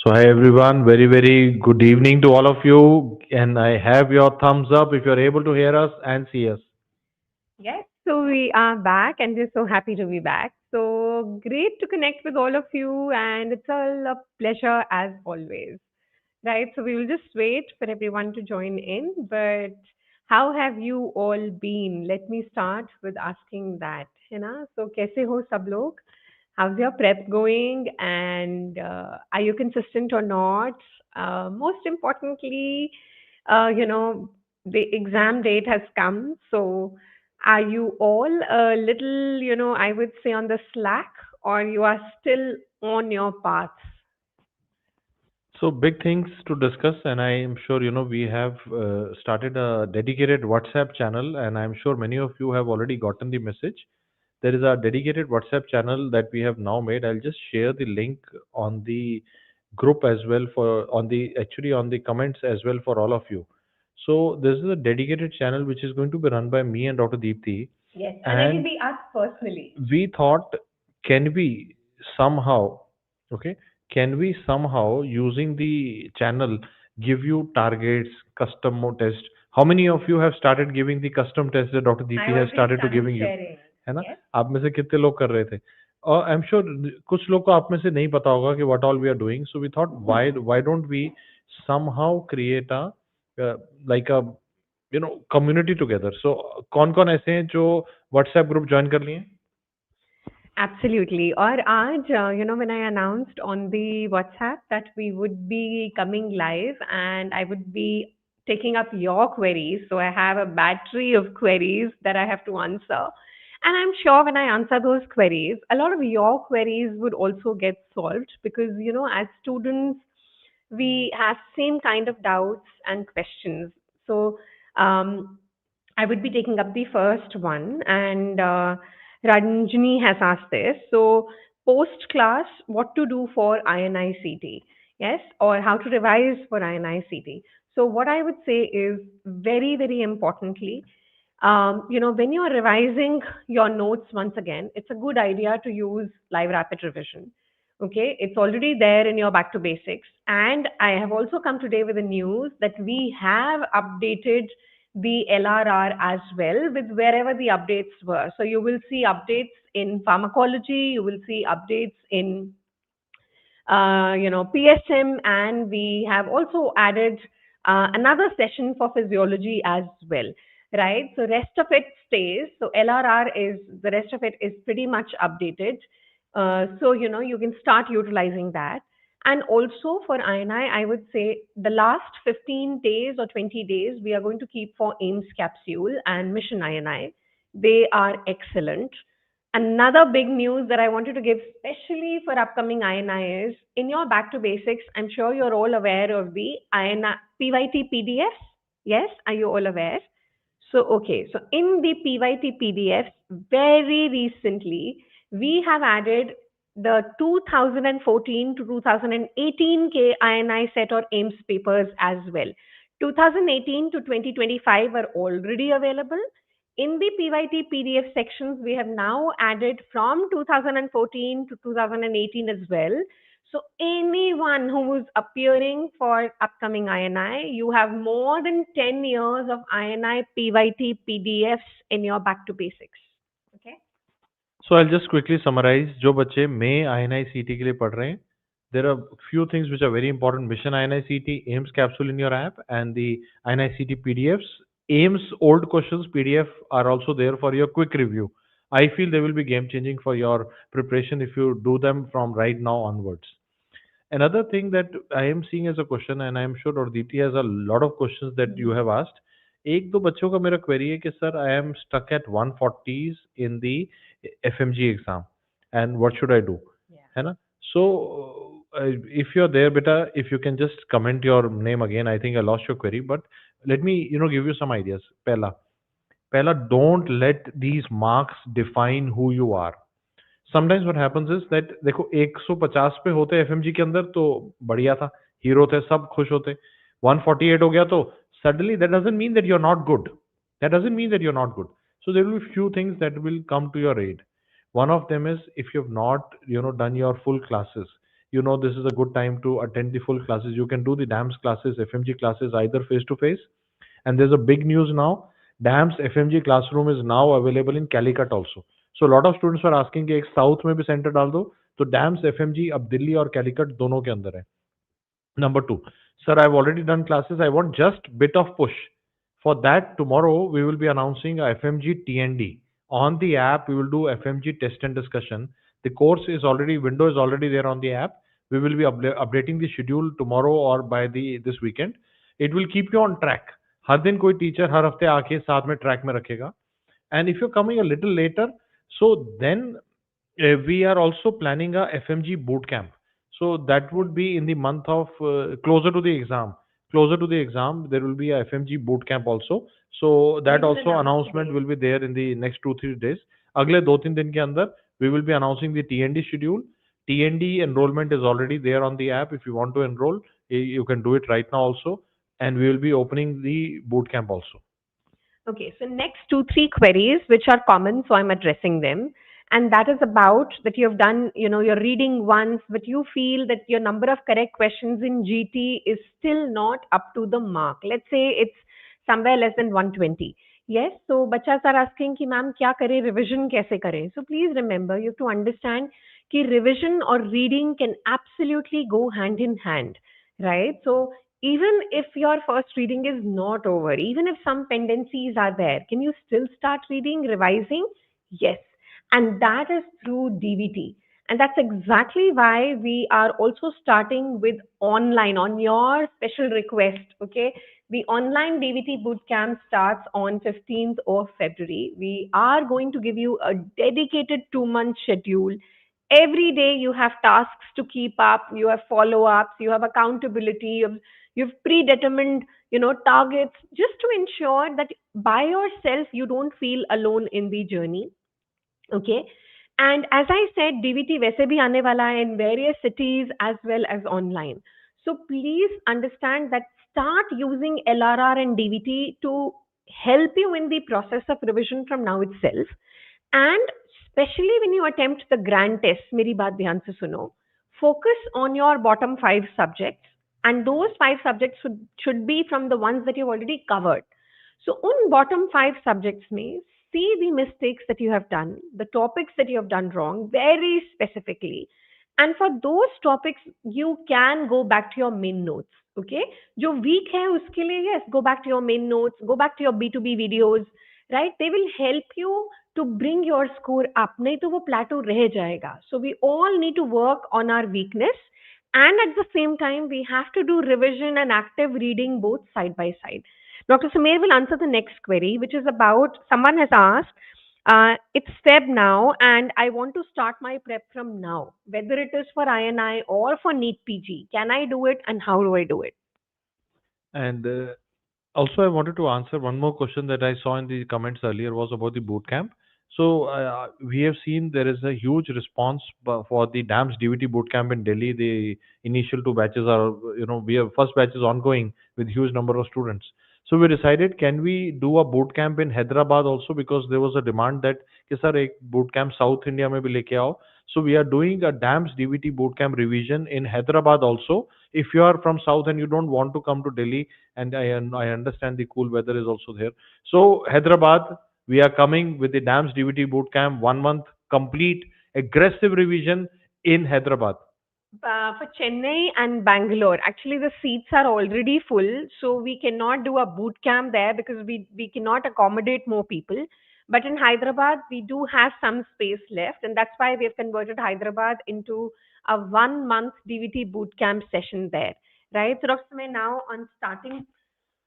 So, hi everyone, very good evening to all of you. And I have your thumbs up if you're able to hear us and see us. Yes, so we are back and we're so happy to be back. So great to connect with all of you, and it's all a pleasure as always. Right, so we will just wait for everyone to join in. But how have you all been? Let me start with asking that. So कैसे हो सब लोग? How's your prep going? And are you consistent or not? Most importantly, the exam date has come. So are you all a little, I would say on the slack, or you are still on your path? So, big things to discuss, and I am sure we have started a dedicated WhatsApp channel, and I'm sure many of you have already gotten the message. There is a dedicated WhatsApp channel that we have now made. I'll just share the link on the group as well for on the actually on the comments as well for all of you. So, this is a dedicated channel which is going to be run by me and Dr. Deepthi, Yes, and it will and be us personally. we thought, can we somehow, okay, can we somehow using the channel give you targets, custom test? How many of you have started giving the custom test that Dr. I DP has already started to started giving you? sharing. है ना? Yes. आप में से कितने लोग कर रहे थे? और आई एम श्योर कुछ लोग को आप में से नहीं पता होगा कि what all we are doing. So we thought, why don't we somehow create a like a community together. So कौन कौन ऐसे हैं जो WhatsApp ग्रुप ज्वाइन कर लिए? Absolutely. Or Aj, when I announced on the WhatsApp that we would be coming live and I would be taking up your queries. So I have a battery of queries that I have to answer. And I'm sure when I answer those queries, a lot of your queries would also get solved because, as students, we have same kind of doubts and questions. So I would be taking up the first one, and Ranjini has asked this. So, post class, what to do for INI-CET? Yes, or how to revise for INI-CET. So, what I would say is very importantly, when you are revising your notes once again, it's a good idea to use live rapid revision. Okay, it's already there in your back to basics. And I have also come today with the news that we have updated the LRR as well with wherever the updates were. So you will see updates in pharmacology, you will see updates in PSM, and we have also added another session for physiology as well, right? So rest of it stays. So LRR is the rest of it is pretty much updated. So you can start utilizing that. And also for INI, I would say the last 15 days or 20 days we are going to keep for AIMS capsule and Mission INI. They are excellent. Another big news that I wanted to give, especially for upcoming INI, is in your back to basics. I'm sure you're all aware of the INI PYT PDFs. Yes, are you all aware? So, okay, so in the PYT PDFs, very recently, we have added the 2014 to 2018 K INI set or AIMS papers as well. 2018 to 2025 are already available. In the PYT PDF sections, we have now added from 2014 to 2018 as well. So anyone who is appearing for upcoming INI, you have more than 10 years of INI PYT PDFs in your back to basics. Okay. So I'll just quickly summarize. जो बच्चे मई INI-CET के लिए पढ़ रहे हैं, there are few things which are very important. Mission INI-CET AIMS capsule in your app and the INI-CET PDFs. AIMS old questions PDF are also there for your quick review. I feel they will be game changing for your preparation if you do them from right now onwards. Another thing that I am seeing as a question, and I am sure Diti has a lot of questions that you have asked. एक दो बच्चों का मेरा query है कि sir I am stuck at 140s in the FMG exam and what should I do, Yeah. है ना? सो if you're there beta, if you can just comment your name again. I think I lost your query, but let me give you some ideas. पहला, don't let these marks define who you are. Sometimes what happens is that देखो 150 पे होते FMG के अंदर तो बढ़िया था, hero थे, सब खुश होते. 148 हो गया तो suddenly that doesn't mean that you're not good. That doesn't mean that you're not good. So there will be few things that will come to your aid. One of them is if you have not done your full classes, this is a good time to attend the full classes. You can do the DAMS classes, FMG classes either face to face. And there's a big news now. DAMS FMG classroom is now available in Calicut also. So a lot of students are asking कि एक south में भी centre डाल दो. तो dams FMG अब दिल्ली और कैलिकट दोनों के अंदर है. Number two, sir, I've already done classes. I want just bit of push. For that, tomorrow we will be announcing a FMG TND. On the app, we will do FMG test and discussion. The course is already, window is already there on the app. We will be updating the schedule tomorrow or by the this weekend. It will keep you on track. हर दिन कोई teacher हर हफ्ते आके साथ में track में रखेगा. And if you're coming a little later, so then we are also planning a FMG boot camp. So that would be in the month of closer to the exam. Closer to the exam, there will be a FMG boot camp also. So We that will also announce the announcement date. will be there in the next 2-3 days. अगले 2-3 दिन के अंदर we will be announcing the TND schedule. TND enrollment is already there on the app. If you want to enroll, you can do it right now also, and we will be opening the boot camp also. Okay, so next two, three queries which are common, so I'm addressing them. And that is about that you have done, you're reading once, but you feel that your number of correct questions in GT is still not up to the mark. Let's say it's somewhere less than 120. Yes, so bachas are asking ki ma'am kya kare, revision kaise kare? So please remember, you have to understand ki revision or reading can absolutely go hand in hand, right? So even if your first reading is not over, even if some tendencies are there, can you still start reading, revising? Yes. And that is through DVT. And that's exactly why we are also starting with online on your special request. Okay. The online DVT bootcamp starts on 15th of February. We are going to give you a dedicated 2 month schedule. Every day you have tasks to keep up, you have follow ups, you have accountability, you've predetermined targets, just to ensure that by yourself you don't feel alone in the journey. Okay. And as I said, DVT वैसे भी आने वाला है in various cities as well as online. So please understand that start using LRR and DVT to help you in the process of revision from now itself. And especially when you attempt the grand test, मेरी बात ध्यान से सुनो. Focus on your bottom 5 subjects, and those 5 subjects should be from the ones that you've already covered. So, on bottom 5 subjects, में see the mistakes that you have done, the topics that you have done wrong, very specifically. And for those topics, you can go back to your main notes. Okay, जो weak है उसके लिए yes, go back to your main notes, go back to your B2B videos, right? They will help you to bring your score up. नहीं तो वो plateau रह जाएगा. So we all need to work on our weakness, and at the same time we have to do revision and active reading both side by side. Dr. Sameer will answer the next query, which is about someone has asked, it's Feb now, and I want to start my prep from now, whether it is for INI or for NEETPG. Can I do it, and how do I do it? And also, I wanted to answer one more question that I saw in the comments earlier was about the boot camp. So we have seen there is a huge response for the DAMS DVT boot camp in Delhi. The initial 2 batches are, we have first batch is ongoing with huge number of students. So we decided, can we do a boot camp in Hyderabad also, because there was a demand that कि sir एक boot camp South India में भी लेके आओ. So we are doing a DAMS DVT boot camp revision in Hyderabad also. If you are from South and you don't want to come to Delhi, and I understand the cool weather is also there. So Hyderabad, we are coming with the DAMS DVT boot camp, 1 month complete aggressive revision in Hyderabad. For Chennai and Bangalore, actually the seats are already full, so we cannot do a boot camp there because we cannot accommodate more people. But in Hyderabad, we do have some space left, and that's why we have converted Hyderabad into a 1 month DVT boot camp session there. Right? So, Dr. Samay, now on starting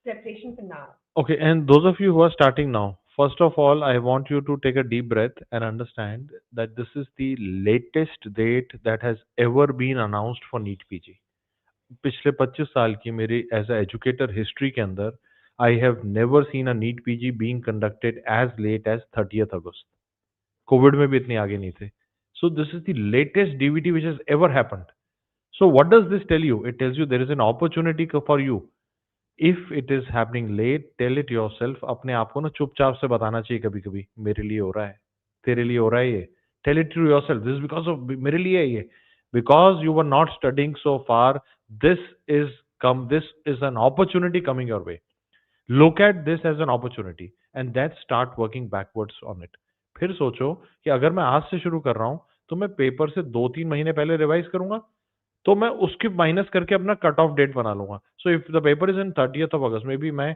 preparation for now. Okay, and those of you who are starting now, first of all, I want you to take a deep breath and understand that this is the latest date that has ever been announced for NEET PG. पिछले 25 साल की मेरी as a educator history के अंदर I have never seen a NEET PG being conducted as late as 30th अगस्त. Covid में भी इतने आगे नहीं थे. So this is the latest DVT which has ever happened. So what does this tell you? It tells you there is an opportunity for you. If it is happening late, tell it yourself. अपने आप को ना चुपचाप से बताना चाहिए कभी कभी, मेरे लिए हो रहा है, तेरे लिए हो रहा है ये. Tell it to yourself, this because of मेरे लिए है ये. because you were not studying so far. This is this is an opportunity coming your way. Look at this as an opportunity and then start working backwards on it. फिर सोचो कि अगर मैं आज से शुरू कर रहा हूं तो मैं पेपर से 2-3 महीने पहले रिवाइज करूंगा, तो मैं उसकी माइनस करके अपना कट ऑफ डेट बना लूंगा. So if the paper is in 30th of August, may be मैं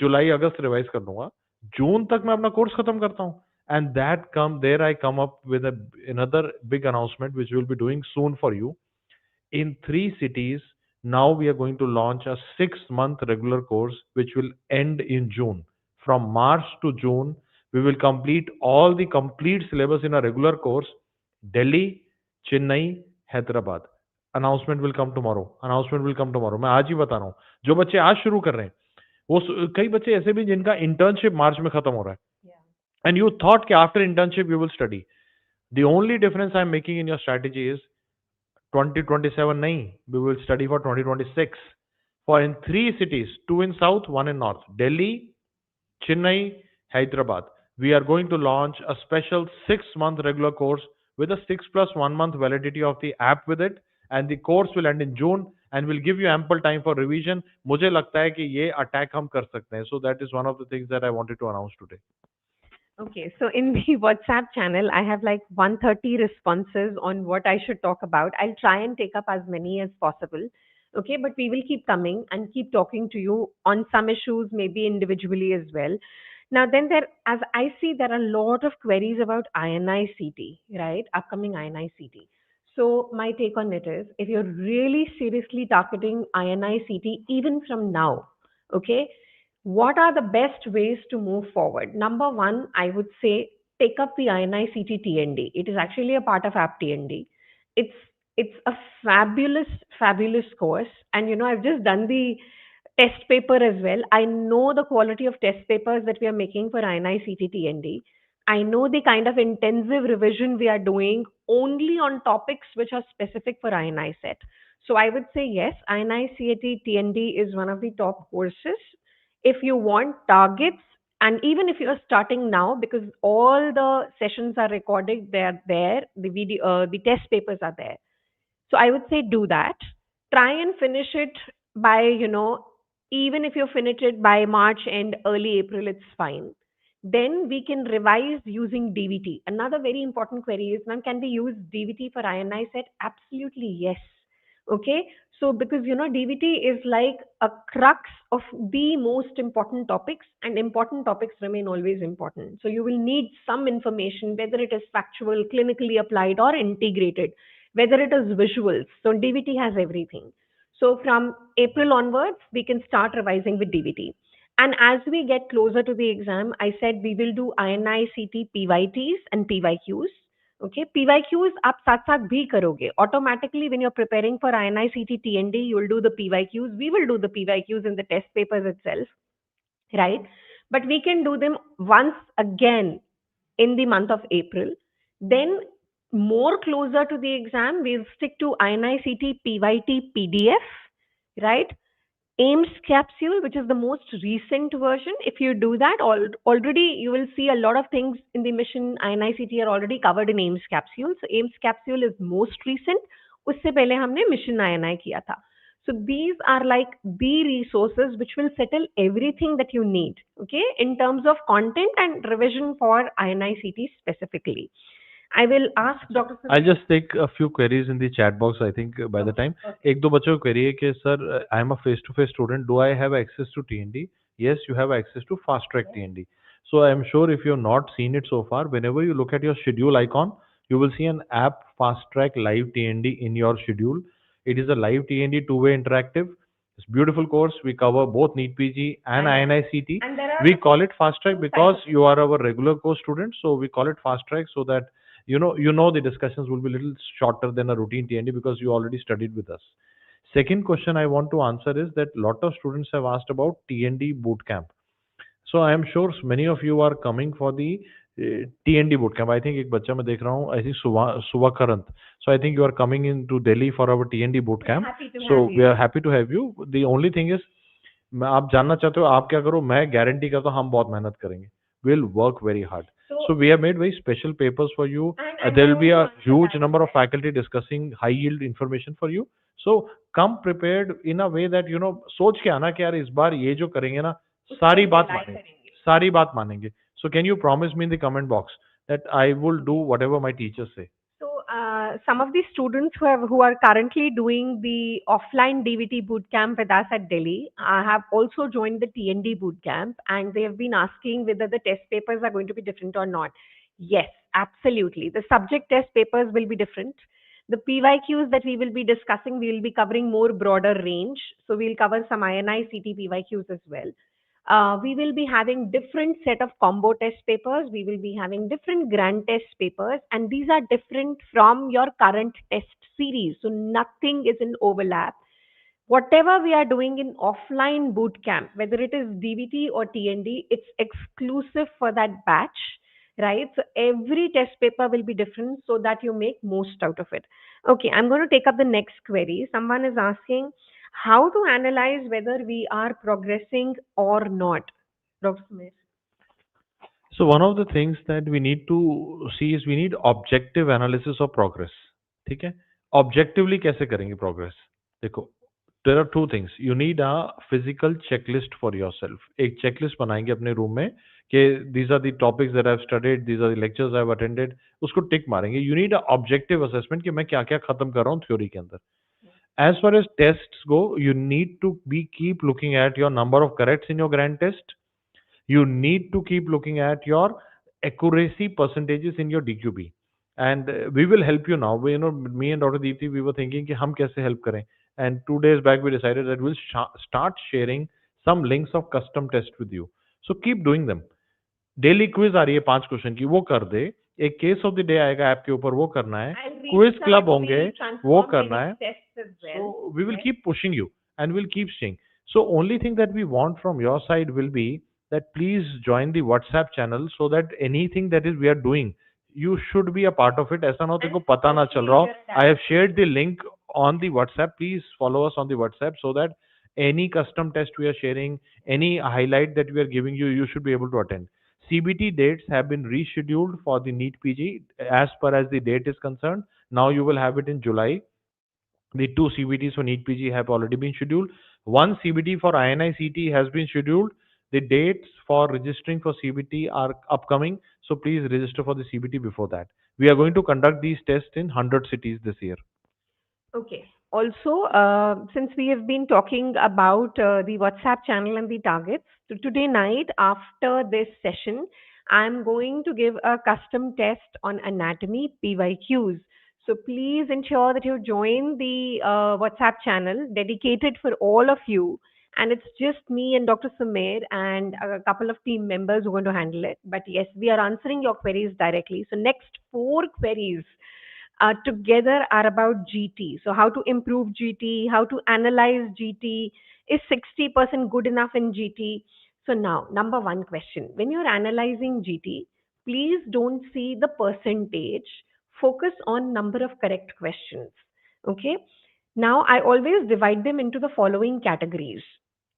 जुलाई अगस्त रिवाइज कर लूंगा, जून तक मैं अपना कोर्स खत्म करता हूँ. And that come there I come up with another big announcement which we will be doing soon for you. In 3 cities, now we are going to launch a 6-month regular course which will end in June. From March to June, we will complete all the complete syllabus in a regular course. Delhi, Chennai, Hyderabad. Announcement will come tomorrow. Announcement will come tomorrow. मैं आज ही बता रहा हूँ. जो बच्चे आज शुरू कर रहे हैं, वो कई बच्चे ऐसे भी जिनका इंटर्नशिप मार्च में खत्म हो रहा है. And you thought कि after internship you will study. The only difference I am making in your strategy is 2027 nahi, we will study for 2026. For in 3 cities, 2 in south, 1 in north, Delhi, Chennai, Hyderabad. We are going to launch a special 6-month regular course with a 6 plus 1 month validity of the app with it, and the course will end in June and will give you ample time for revision. मुझे लगता है कि ये attack हम कर सकते हैं. So that is one of the things that I wanted to announce today. Okay, so in the WhatsApp channel, I have like 130 responses on what I should talk about. I'll try and take up as many as possible. Okay, but we will keep coming and keep talking to you on some issues, maybe individually as well. Now, then as I see, there are a lot of queries about INI-CET, right? Upcoming INI-CET. So my take on it is, if you're really seriously targeting INI-CET even from now, okay, what are the best ways to move forward? Number one, I would say take up the INI-CET TND. It is actually a part of App TND. It's it's a fabulous course, and I've just done the test paper as well. I know the quality of test papers that we are making for INI-CET TND. I know the kind of intensive revision we are doing only on topics which are specific for INI-CET. So I would say yes, INI-CET TND is one of the top courses if you want targets, and even if you are starting now, because all the sessions are recorded, they are there, the video, the test papers are there. So I would say do that. Try and finish it by, even if you finish it by March and early April, it's fine. Then we can revise using DVT. Another very important query is, ma'am, can we use DVT for INI-CET? Absolutely, yes. Okay. So because, DVT is like a crux of the most important topics, and important topics remain always important. So you will need some information, whether it is factual, clinically applied, or integrated, whether it is visuals. So DVT has everything. So from April onwards, we can start revising with DVT. And as we get closer to the exam, I said we will do INI-CET PYTs and PYQs. Okay, PYQs आप साथ साथ भी करोगे. Automatically, when you're preparing for INI-CET TND, you will do the PYQs. We will do the PYQs in the test papers itself, right? But we can do them once again in the month of April. Then, more closer to the exam, we'll stick to INI-CET PYT PDF, right? AIMS capsule, which is the most recent version. If you do that, already you will see a lot of things in the mission INI-CET are already covered in AIMS capsule. So AIMS capsule is most recent. उससे पहले हमने mission INI किया था. So these are like the resources which will settle everything that you need, okay, in terms of content and revision for INI-CET specifically. I will ask Dr. I'll just take a few queries in the chat box. I think by the time एक दो बच्चों की query है कि sir, I am a face-to-face student. Do I have access to TND? Yes, you have access to fast track TND. So I am sure if you have not seen it so far, whenever you look at your schedule icon, you will see an app fast track live TND in your schedule. It is a live TND two-way interactive. It's a beautiful course. We cover both NEETPG and INI-CET. We call it fast track because you are our regular course student. So we call it fast track so that you know the discussions will be a little shorter than a routine TND because you already studied with us. Second question I want to answer is that lot of students have asked about TND bootcamp. So I am sure many of you are coming for the TND bootcamp. I think एक बच्चा मैं देख रहा हूँ, I think Suvakarant. So I think you are coming into Delhi for our TND bootcamp. So we are happy to have you. The only thing is, मैं आप जानना चाहते हो आप क्या करो, मैं गारंटी करता हूँ हम बहुत मेहनत करेंगे. We'll work very hard. So we have made very special papers for you. And there I will be also a huge understand number of that. faculty discussing high yield information for you. So come prepared in a way that सोच के आना कि यार इस बार ये जो करेंगे ना उसको सारी हम बात rely मानेंगे, करेंगे. सारी बात मानेंगे. So can you promise me in the comment box that I will do whatever my teachers say? So, some of the students who are currently doing the offline DVT boot camp with us at Delhi have also joined the TND boot camp, and they have been asking whether the test papers are going to be different or not. Yes, absolutely. The subject test papers will be different. The PYQs that we will be discussing, we will be covering more broader range. So we'll cover some INI-CET PYQs as well. We will be having different set of combo test papers. We will be having different grand test papers, and these are different from your current test series. So nothing is in overlap. Whatever we are doing in offline boot camp, whether it is DVT or TND, it's exclusive for that batch, right? So every test paper will be different so that you make most out of it. Okay, I'm going to take up the next query. Someone is asking how to analyze whether we are progressing or not. Dr. Smith. So one of the things that we need to see is we need objective analysis of progress. ठीक है? Objectively कैसे करेंगे progress? देखो, there are two things. You need a physical checklist for yourself. एक checklist बनाएंगे अपने room में कि these are the topics that I've studied, these are the lectures I've attended. उसको tick मारेंगे. You need a objective assessment कि मैं क्या क्या खत्म कर रहा हूँ theory के अंदर. As far as tests go, you need to be keep looking at your number of corrects in your grand test. You need to keep looking at your accuracy percentages in your DQB. And we will help you now. Me and Dr. Deepthi, we were thinking कि हम कैसे help करें. And 2 days back, we decided that we'll start sharing some links of custom tests with you. So keep doing them. Daily quiz आ रही है 5 question की, वो कर दे. एक केस ऑफ द डे आएगा ऐप के ऊपर, वो करना है. I'll क्विज restart क्लब होंगे, the वो transform करना Linux है. tests as So well. we will Yes. keep pushing you and we'll keep saying. So only thing that we want from your side will be that please join the WhatsApp channel so that anything that is we are doing, you should be a part of it. ऐसा ना हो तेरे And को पता ना चल especially रहा if हो. you're a I have direct shared student. the link on the WhatsApp. Please follow us on the WhatsApp so that any custom test we are sharing, any highlight that we are giving you, you should be able to attend. CBT dates have been rescheduled for the NEET PG as per as the date is concerned. Now you will have it in July. The two CBTs for NEET PG have already been scheduled. One CBT for INI-CET has been scheduled. The dates for registering for CBT are upcoming, so please register for the CBT before that. We are going to conduct these tests in 100 cities this year. Okay. Also, since we have been talking about the WhatsApp channel and the targets, so today night after this session, I'm going to give a custom test on anatomy PYQs. So please ensure that you join the WhatsApp channel dedicated for all of you. And it's just me and Dr. Sumer and a couple of team members who are going to handle it. But yes, we are answering your queries directly. So next 4 queries together are about GT. So, how to improve GT, how to analyze GT, is 60% good enough in GT? So, now, number one question, when you're analyzing GT, please don't see the percentage, focus on number of correct questions. Okay. Now, I always divide them into the following categories.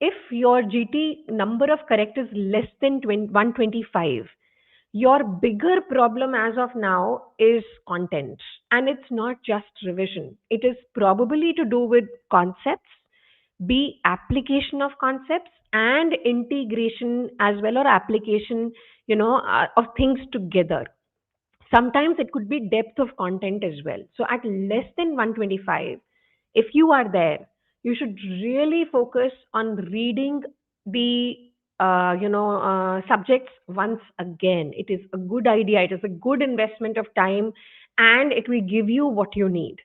If your GT number of correct is less than 125, your bigger problem as of now is content, and it's not just revision. It is probably to do with concepts, be application of concepts and integration as well, or application, of things together. Sometimes it could be depth of content as well. So at less than 125, if you are there, you should really focus on reading the subjects once again. It is a good idea. It is a good investment of time, and it will give you what you need.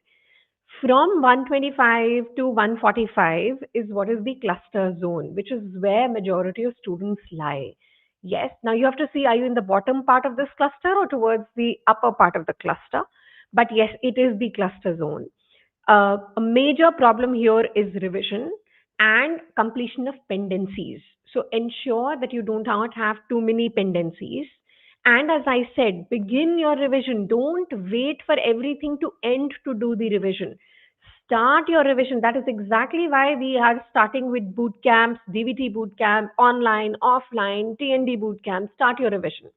From 125 to 145 is what is the cluster zone, which is where majority of students lie. Yes, now you have to see, are you in the bottom part of this cluster or towards the upper part of the cluster? But yes, it is the cluster zone. A major problem here is revision and completion of pendencies. So ensure that you do not have too many pendencies. And as I said, begin your revision. Don't wait for everything to end to do the revision. Start your revision. That is exactly why we are starting with boot camps, DVT boot camp, online, offline, TND boot camp. Start your revision.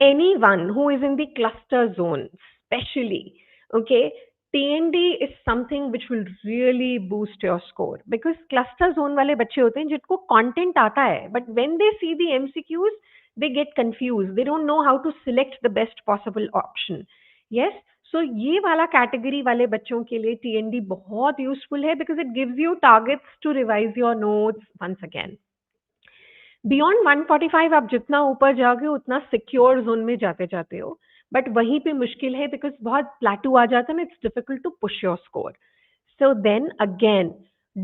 anyone who is in the cluster zone, especially, okay, TND is something which will really boost your score because cluster zone wale बच्चे होते हैं जिनको content आता है, but when they see the MCQs, they get confused. They don't know how to select the best possible option. Yes, so ये वाला category वाले बच्चों के लिए TND बहुत useful है because it gives you targets to revise your notes once again. Beyond 145 आप जितना ऊपर जाओगे उतना सिक्योर जोन में जाते जाते हो बट वहीं पे मुश्किल है बिकॉज बहुत प्लेटू आ जाता है ना it's difficult to push your score so then again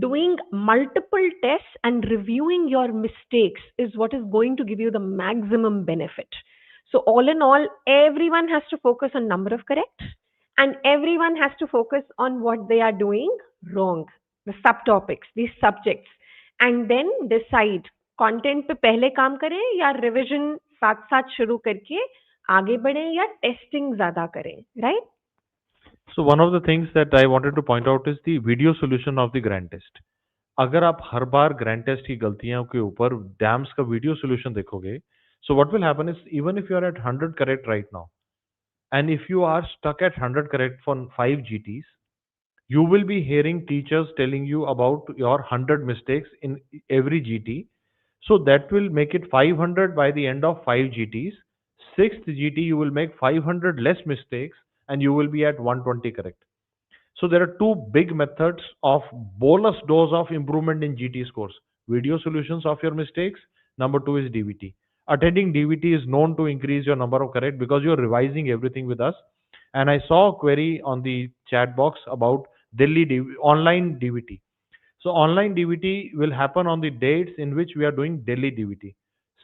doing multiple tests and reviewing your mistakes is what is going to give you the maximum benefit. So all in all, everyone has to focus on number of corrects and everyone has to focus on what they are doing wrong, the subtopics, these subjects, and then decide content पे पहले काम करें या revision साथ साथ शुरू करके आगे बढ़े या टेस्टिंग ज्यादा करें, right? So one of the things that I wanted to point out is the video solution of the grand test. अगर आप हर बार ग्रैंड टेस्ट की गलतियों के ऊपर डैम्स का वीडियो सोल्यूशन देखोगे, so what will happen is even if you are at 100 correct right now, and if you are stuck at 100 correct for 5 GTs, you will be hearing teachers telling you about your 100 mistakes in every GT. So that will make it 500 by the end of 5 GTs. Sixth GT, you will make 500 less mistakes and you will be at 120 correct. So there are two big methods of bolus dose of improvement in GT scores. Video solutions of your mistakes. Number two is DVT. Attending DVT is known to increase your number of correct because you're revising everything with us. And I saw a query on the chat box about online DVT. So online DVT will happen on the dates in which we are doing Delhi DVT.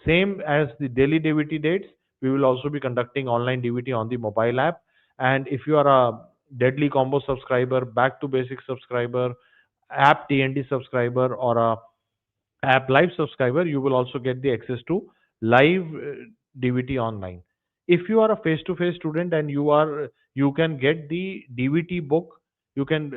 Same as the Delhi DVT dates, we will also be conducting online DVT on the mobile app. And if you are a Deadly Combo subscriber, Back to Basic subscriber, App TND subscriber, or a App Live subscriber, you will also get the access to live DVT online. If you are a face-to-face student and you can get the DVT book, you can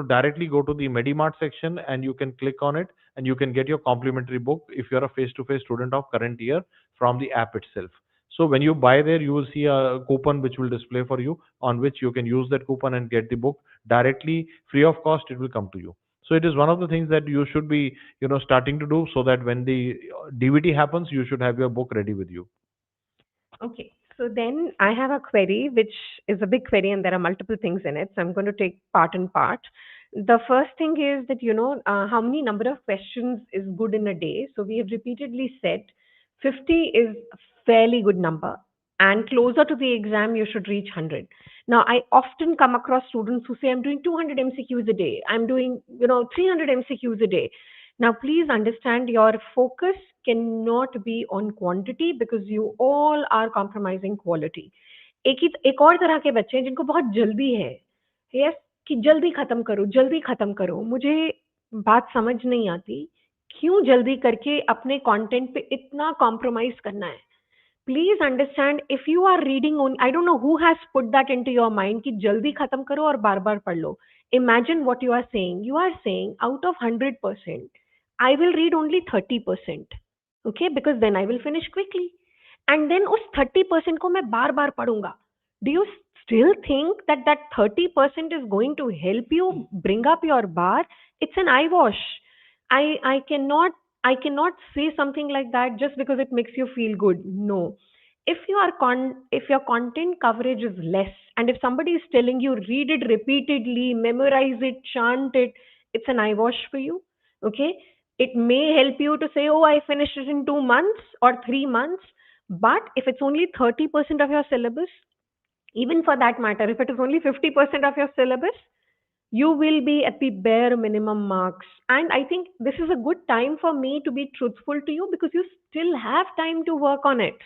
directly go to the Medimart section and you can click on it and you can get your complimentary book if you are a face-to-face student of current year from the app itself. So when you buy there, you will see a coupon which will display for you, on which you can use that coupon and get the book directly free of cost. It will come to you. So it is one of the things that you should be starting to do, so that when the DVT happens, you should have your book ready with you. Okay, so then I have a query which is a big query and there are multiple things in it. So I'm going to take part and part. The first thing is that, how many number of questions is good in a day? So we have repeatedly said 50 is a fairly good number and closer to the exam, you should reach 100. Now, I often come across students who say, I'm doing 200 MCQs a day. I'm doing, 300 MCQs a day. Now, please understand your focus cannot be on quantity because you all are compromising quality. एक और तरह के बच्चे हैं जिनको बहुत जल्दी है, यस, कि जल्दी खत्म करो. मुझे बात समझ नहीं आती, क्यों जल्दी करके अपने कंटेंट पे इतना कॉम्प्रोमाइज करना है? Please understand, if you are reading on, I don't know who has put that into your mind कि जल्दी खत्म करो और बार बार पढ़ लो. Imagine what you are saying. You are saying out of 100%, I will read only 30%. Okay, because then I will finish quickly. And then उस 30% को मैं बार बार पढ़ूंगा. Do you still think that that 30% is going to help you bring up your bar? It's an eyewash. I cannot say something like that just because it makes you feel good. No. If your content coverage is less and if somebody is telling you read it repeatedly, memorize it, chant it, it's an eyewash for you. Okay? It may help you to say, oh, I finished it in 2 months or 3 months. But if it's only 30% of your syllabus, even for that matter, if it is only 50% of your syllabus, you will be at the bare minimum marks. And I think this is a good time for me to be truthful to you because you still have time to work on it.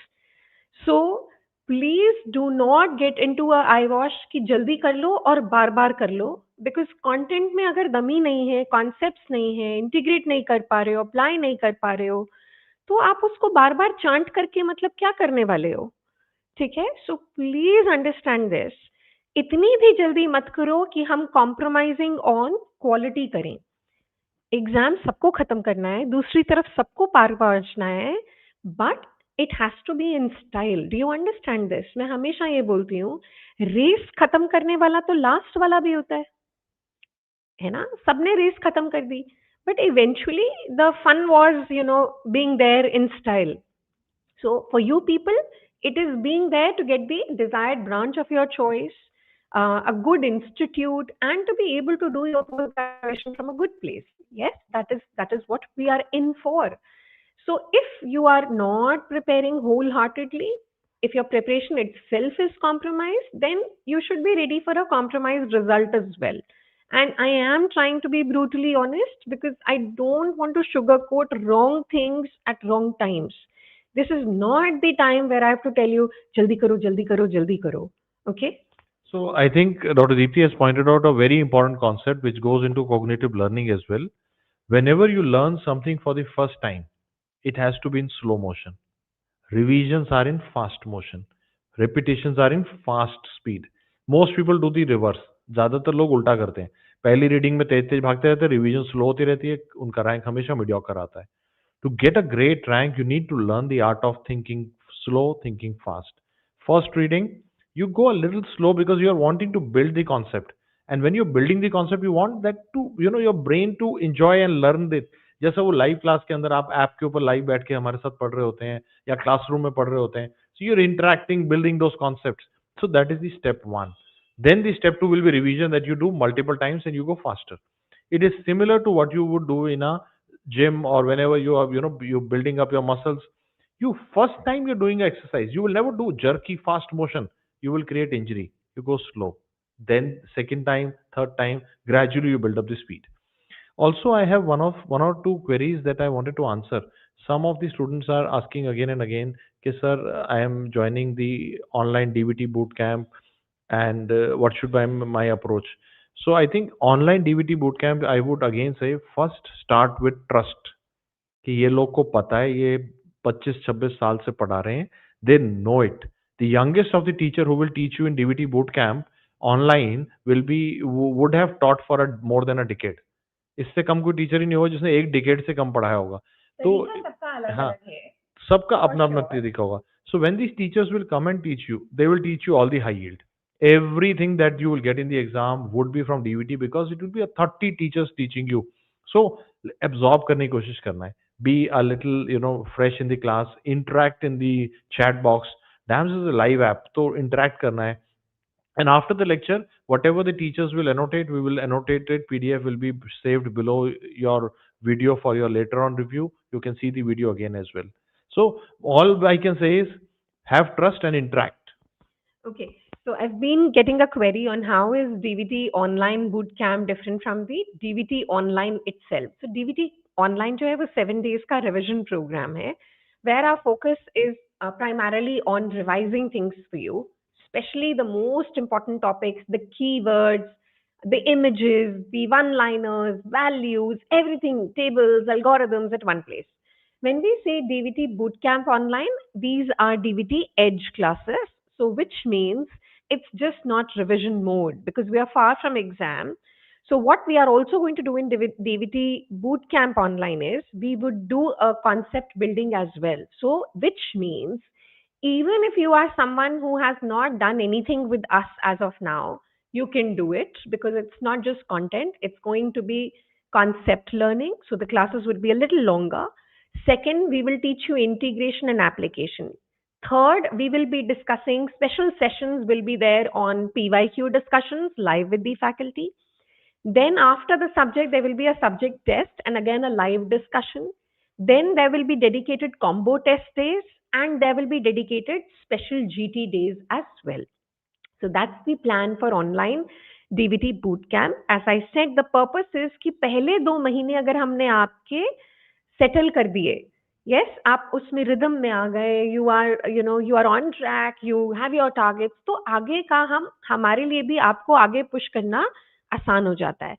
So please do not get into a eyewash कि जल्दी कर लो और बार बार कर लो, because content में अगर दमी नहीं है, concepts नहीं है, integrate नहीं कर पा रहे हो, apply नहीं कर पा रहे हो, तो आप उसको बार बार चांट करके मतलब क्या करने वाले हो? ठीक है? So please understand this. इतनी भी जल्दी मत करो कि हम कॉम्प्रोमाइजिंग ऑन क्वालिटी करें. एग्जाम सबको खत्म करना है, दूसरी तरफ सबको पार पहुंचना है, but it has to be in style. Do you understand this? मैं हमेशा ये बोलती हूँ, रेस खत्म करने वाला तो लास्ट वाला भी होता है ना? सबने रेस खत्म कर दी, but eventually the fun was being there in style. So for you people, it is being there to get the desired branch of your choice, a good institute, and to be able to do your post graduation from a good place. Yes, that is what we are in for. So if you are not preparing wholeheartedly, if your preparation itself is compromised, then you should be ready for a compromised result as well. And I am trying to be brutally honest because I don't want to sugarcoat wrong things at wrong times. This is not the time where I have to tell you, jaldi karo, jaldi karo, jaldi karo. Okay? So I think Dr. Deepthi has pointed out a very important concept which goes into cognitive learning as well. Whenever you learn something for the first time, it has to be in slow motion. Revisions are in fast motion. Repetitions are in fast speed. Most people do the reverse. ज़्यादातर लोग उल्टा करते हैं. पहली reading में तेज तेज भागते रहते हैं, रिवीजन स्लो होती रहती है, उनका रैंक हमेशा मीडियोकर आता है. To get a great rank, you need to learn the art of thinking slow, thinking fast. First reading, you go a little slow because you are wanting to build the concept. And when you're building the concept, you want that to, your brain to enjoy and learn it. जैसा वो live class के अंदर आप app के ऊपर live बैठ के हमारे साथ पढ़ रहे होते हैं या क्लासरूम में पढ़ रहे होते हैं. So you're interacting, building those concepts. So that is the step one. Then the step two will be revision that you do multiple times and you go faster. It is similar to what you would do in a gym or whenever you are you're building up your muscles. You first time you're doing exercise, you will never do jerky fast motion. You will create injury. You go slow. Then second time, third time, gradually you build up the speed. Also, I have one or two queries that I wanted to answer. Some of the students are asking again and again, okay, sir, I am joining the online DVT boot camp, and what should be my approach? So I think online DVT boot camp, I would again say, first start with trust. कि ये लोग को पता है, ये 25-26 साल से पढ़ा रहे हैं, they know it. The youngest of the teacher who will teach you in DVT boot camp online would have taught for more than a decade. इससे कम कोई टीचर ही नहीं होगा जिसने एक डिकेड से कम पढ़ाया होगा. तो तरीका सबका अलग हाँ, अलग है. सबका For अपना अपना sure. तरीका होगा. So when these teachers will come and teach you, they will teach you all the high yield. Everything that you will get in the exam would be from DVT because it will be a 30 teachers teaching you. So absorb करने की कोशिश करना है. Be a little fresh in the class. Interact in the chat box. DAMS is a live app, तो interact करना है. And after the lecture, whatever the teachers will annotate, we will annotate it. PDF will be saved below your video for your later on review. You can see the video again as well. So all I can say is have trust and interact. Okay. So I've been getting a query on how is DVT online boot camp different from the DVT online itself. So DVT online जो है वो 7 days का revision program है, where our focus is primarily on revising things for you, especially the most important topics, the keywords, the images, the one-liners, values, everything, tables, algorithms at one place. When we say DVT Bootcamp Online, these are DVT Edge classes. So, which means it's just not revision mode because we are far from exam. So, what we are also going to do in DVT Bootcamp Online is we would do a concept building as well. So, which means even if you are someone who has not done anything with us as of now, you can do it because it's not just content, it's going to be concept learning. So, the classes would be a little longer. Second, we will teach you integration and application. Third, we will be discussing special sessions will be there on PYQ discussions live with the faculty. Then after the subject, there will be a subject test and again a live discussion. Then there will be dedicated combo test days and there will be dedicated special GT days as well. So that's the plan for online DVT bootcamp. As I said, the purpose is कि पहले 2 महीने अगर हमने आपके settle कर दिए, yes आप उसमें रिदम में आ गए, you are on track, you have your targets, तो आगे का हमारे लिए भी आपको आगे पुश करना आसान हो जाता है.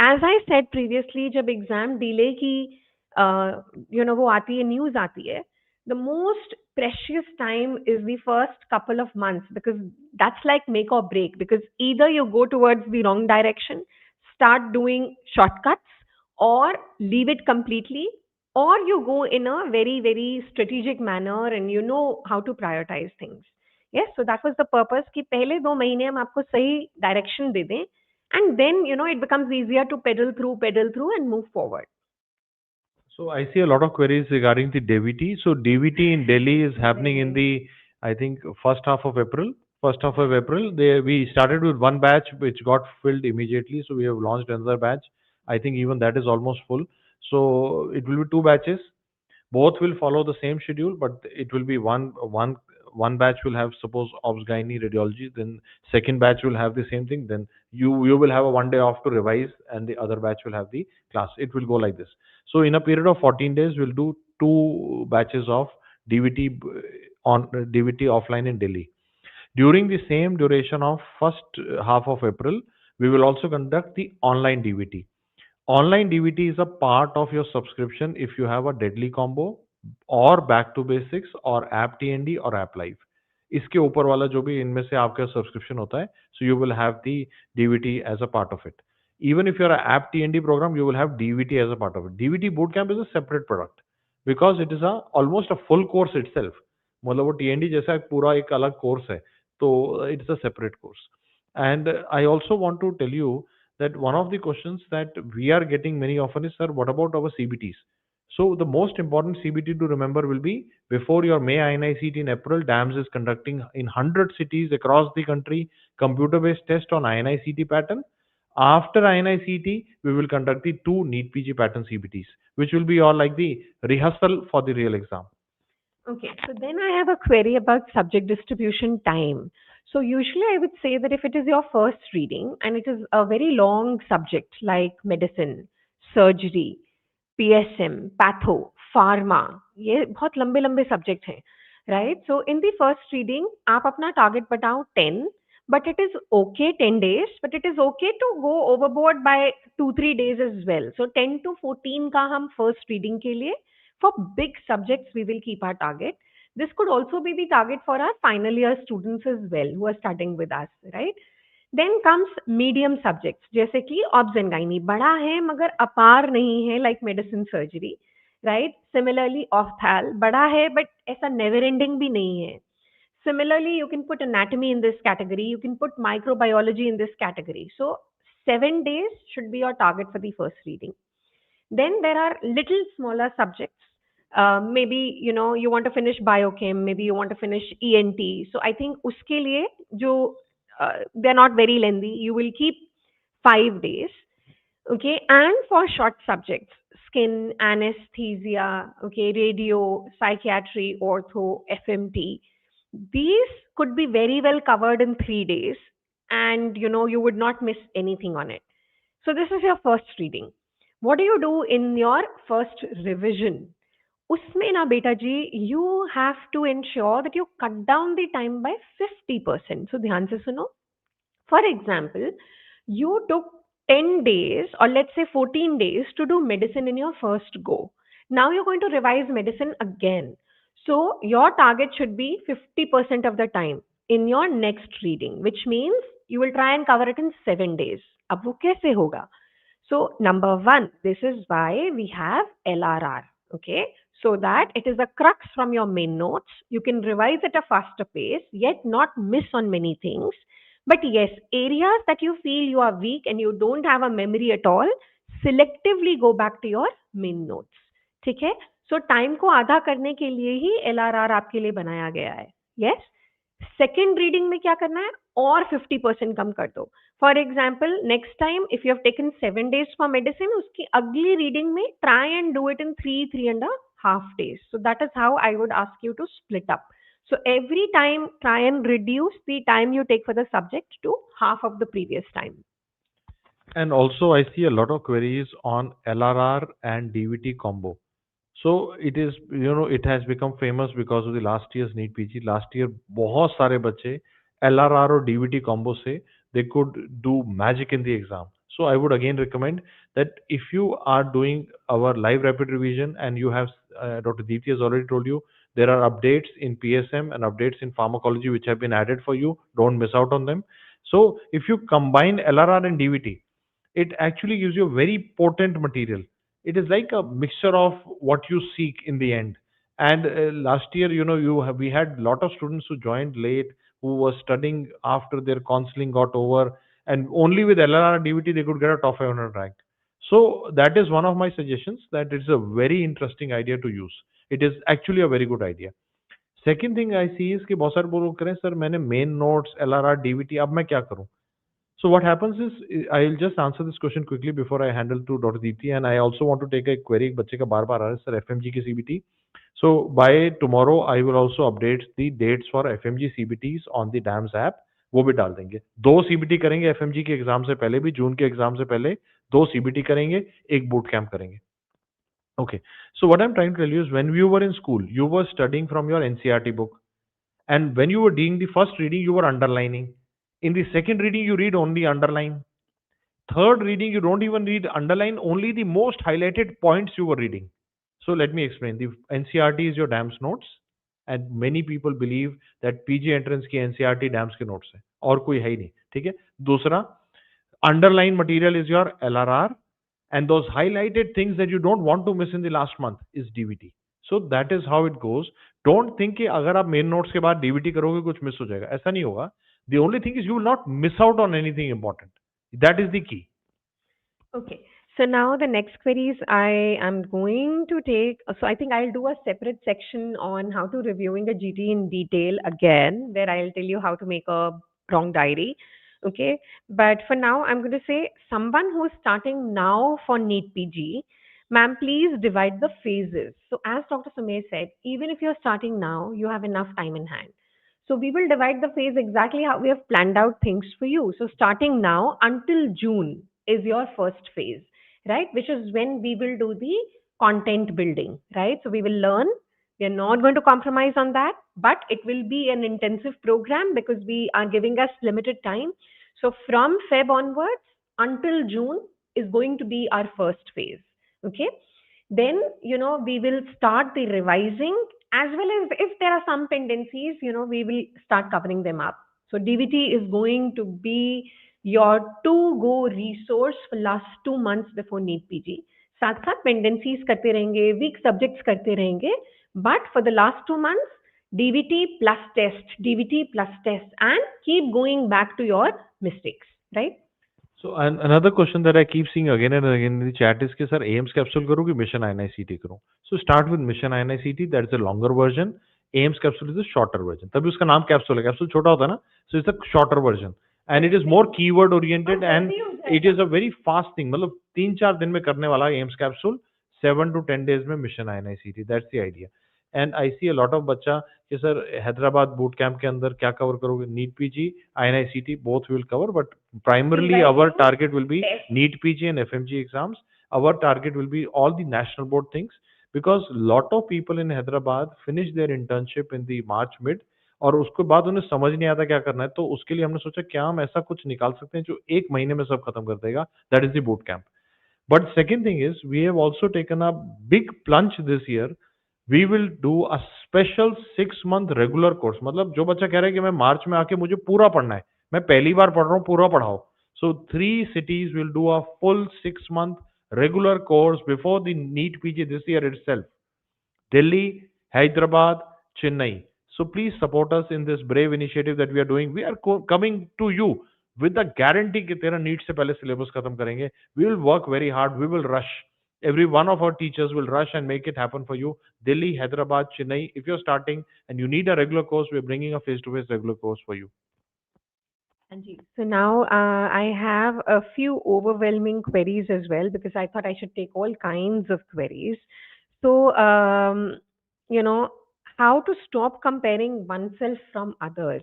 एज आई सेड प्रीवियसली, जब एग्जाम डिले की वो आती है, न्यूज आती है, the most precious time is the first couple of months because that's like make or break, because either you go towards the wrong direction, start doing shortcuts, or leave it completely, or you go in a very, very strategic manner and you know how to prioritize things. Yes, so that was the purpose कि पहले 2 महीने हम आपको सही direction दे दें, and then it becomes easier to pedal through and move forward. So I see a lot of queries regarding the DVT. So DVT in Delhi is happening in the, I think, first half of April. First half of April, we started with one batch which got filled immediately. So we have launched another batch. I think even that is almost full. So it will be two batches. Both will follow the same schedule, but it will be one batch will have suppose obs gynae radiology, then second batch will have the same thing, then you will have a one day off to revise, and the other batch will have the class. It will go like this. So in a period of 14 days, we'll do two batches of DVT on DVT offline in Delhi. During the same duration of first half of April, we will also conduct the online DVT. Online DVT is a part of your subscription if you have a deadly combo or back to basics or app TND or app live. इसके ऊपर वाला जो भी इनमें से आपका subscription होता है, so you will have the DVT as a part of it. Even if you're an app TND program, you will have DVT as a part of it. DVT bootcamp is a separate product because it is a almost a full course itself. मतलब वो TND जैसा एक पूरा एक अलग course है, तो it's a separate course. And I also want to tell you that one of the questions that we are getting many often is, sir, what about our CBTs? So the most important CBT to remember will be before your May INI-CET in April, DAMS is conducting in 100 cities across the country computer-based test on INI-CET pattern. After INI-CET, we will conduct the two NEETPG pattern CBTs, which will be all like the rehearsal for the real exam. Okay, so then I have a query about subject distribution time. So usually I would say that if it is your first reading and it is a very long subject like medicine, surgery, PSM, patho, pharma, ये बहुत लंबे लंबे subject हैं, right? So in the first reading आप अपना target बताओ 10, but it is okay 10 days, but it is okay to go overboard by 2-3 days as well. So 10 to 14 का हम first reading के लिए for big subjects, we will keep our target. This could also be the target for our final year students as well who are studying with us, right? Then comes medium subjects, जैसे कि obs and gynae बड़ा है मगर अपार नहीं है like medicine surgery, right? Similarly, ophthal बड़ा है but ऐसा never ending भी नहीं है. Similarly, you can put anatomy in this category, you can put microbiology in this category. So 7 days should be your target for the first reading. Then there are little smaller subjects. Maybe you want to finish biochem, maybe you want to finish ENT. So I think uske liye jo they're not very lengthy. You will keep 5 days, okay. And for short subjects, skin, anesthesia, okay, radio, psychiatry, ortho, FMT, these could be very well covered in 3 days, and you would not miss anything on it. So this is your first reading. What do you do in your first revision? उसमें ना बेटा जी, you have to ensure that you cut down the time by 50%. So ध्यान से सुनो. For example, you took 10 days or let's say 14 days to do medicine in your first go. Now you're going to revise medicine again. So your target should be 50% of the time in your next reading, which means you will try and cover it in 7 days. अब वो कैसे होगा? So number one, this is why we have LRR, okay? So that it is a crux from your main notes. You can revise at a faster pace, yet not miss on many things. But yes, areas that you feel you are weak and you don't have a memory at all, selectively go back to your main notes. ठीक है? So time को आधा करने के लिए ही LRR आपके लिए बनाया गया है. Yes? Second reading में क्या करना है? और 50% कम कर दो. For example, next time if you have taken 7 days for medicine, उसकी अगली reading में try and do it in 3.5 days. So that is how I would ask you to split up. So every time try and reduce the time you take for the subject to half of the previous time. And also, I see a lot of queries on LRR and DVT combo. So it is, it has become famous because of the last year's NEET PG. Last year, बहुत सारे बच्चे LRR और DVT combo से they could do magic in the exam. So I would again recommend that if you are doing our live rapid revision and you have, Dr. Deepthi has already told you, there are updates in PSM and updates in pharmacology which have been added for you. Don't miss out on them. So if you combine LRR and DVT, it actually gives you very potent material. it is like a mixture of what you seek in the end. And last year, we had a lot of students who joined late, who were studying after their counseling got over, and only with LRR DVT they could get a top 500 rank. So that is one of my suggestions, that it's a very interesting idea to use. It is actually a very good idea. Second thing I see is कि बहुत सारे लोग करें sir मैंने main notes LRR DVT अब मैं क्या करूं. So what happens is I'll just answer this question quickly before I handle to Dr. Deepti, and I also want to take a query. बच्चे का बार बार आ रहा है सर एफएमजी की CBT. So by tomorrow I will also update the dates for FMG CBTs on the DAMS app. वो भी डाल देंगे. दो सीबीटी करेंगे एफएमजी के एग्जाम से पहले भी, जून के एग्जाम से पहले दो सीबीटी करेंगे, एक बूट कैंप करेंगे. Okay. So what I'm trying to tell you is when you were in school, you were studying from your NCRT book. And when you were doing the first reading, you were underlining. In the second reading, you read only underline. Third reading, you don't even read underline, only the most highlighted points you were reading. So let me explain. The NCRT is your DAMS notes, and many people believe that PG entrance की NCRT DAMS के notes है और कोई है ही नहीं. ठीक है. दूसरा, underline material is your LRR, and those highlighted things that you don't want to miss in the last month is DVT. So that is how it goes. Don't think कि अगर आप मेन नोट्स के बाद DVT करोगे कुछ miss हो जाएगा, ऐसा नहीं होगा. The only thing is you will not miss out on anything important. That is the key. Okay. So now the next queries I am going to take. So I think I'll do a separate section on how to reviewing a GT in detail again, where I'll tell you how to make a wrong diary. Okay. But for now, I'm going to say someone who's starting now for NEET PG, ma'am, please divide the phases. So as Dr. Sumay said, even if you're starting now, you have enough time in hand. So we will divide the phase exactly how we have planned out things for you. So starting now until June is your first phase, right? Which is when we will do the content building, right? So we will learn. We are not going to compromise on that, but it will be an intensive program because we are giving us limited time. So from Feb onwards until June is going to be our first phase. Okay. Then, we will start the revising, as well as if there are some tendencies, we will start covering them up. So DVT is going to be your to go resource for last 2 months before NEET PG. साथ साथ पेंडेंसीज करते रहेंगे, week subjects करते रहेंगे, but for the last 2 months DVT plus test and keep going back to your mistakes, right? So another question that I keep seeing again and again in the chat is कि sir AIMS capsule करूँ कि mission INI-CET करूँ? So start with mission INI-CET, that is a longer version. AIMS capsule is a shorter version. तभी उसका नाम capsule है. Capsule छोटा होता है ना, so it's a shorter version and it is more keyword oriented and it is a very fast thing. मतलब 3-4 दिन में करने वाला AIMS capsule, 7 to 10 days में mission INI-CET. That's the idea. And I see a lot of बच्चा कि sir Hyderabad boot camp के अंदर क्या कवर करोगे? NEET PG, INI-CET, both will cover, but primarily our target will be NEET PG and FMG exams. Our target will be all the national board things because lot of people in Hyderabad finish their internship in the March mid और उसके बाद उन्हें समझ नहीं आता क्या करना है, तो उसके लिए हमने सोचा क्या हम ऐसा कुछ निकाल सकते हैं जो एक महीने में सब खत्म कर देगा. That is the boot camp. But second thing is, we have also taken a big plunge this year. We will do a special 6 month regular course. मतलब जो बच्चा कह रहा है कि मैं मार्च में आके मुझे पूरा पढ़ना है, मैं पहली बार पढ़ रहा हूँ, पूरा पढ़ाओ. So 3 cities will do a full 6 month regular course before the NEET PG this year itself. Delhi, Hyderabad, Chennai. So please support us in this brave initiative that we are doing. We are coming to you with the guarantee कि तेरा NEET से पहले syllabus खत्म करेंगे. We will work very hard. We will rush. Every one of our teachers will rush and make it happen for you. Delhi, Hyderabad, Chennai. If you're starting and you need a regular course, we're bringing a face-to-face regular course for you. Anji. So now I have a few overwhelming queries as well because I thought I should take all kinds of queries. So, you know, how to stop comparing oneself from others.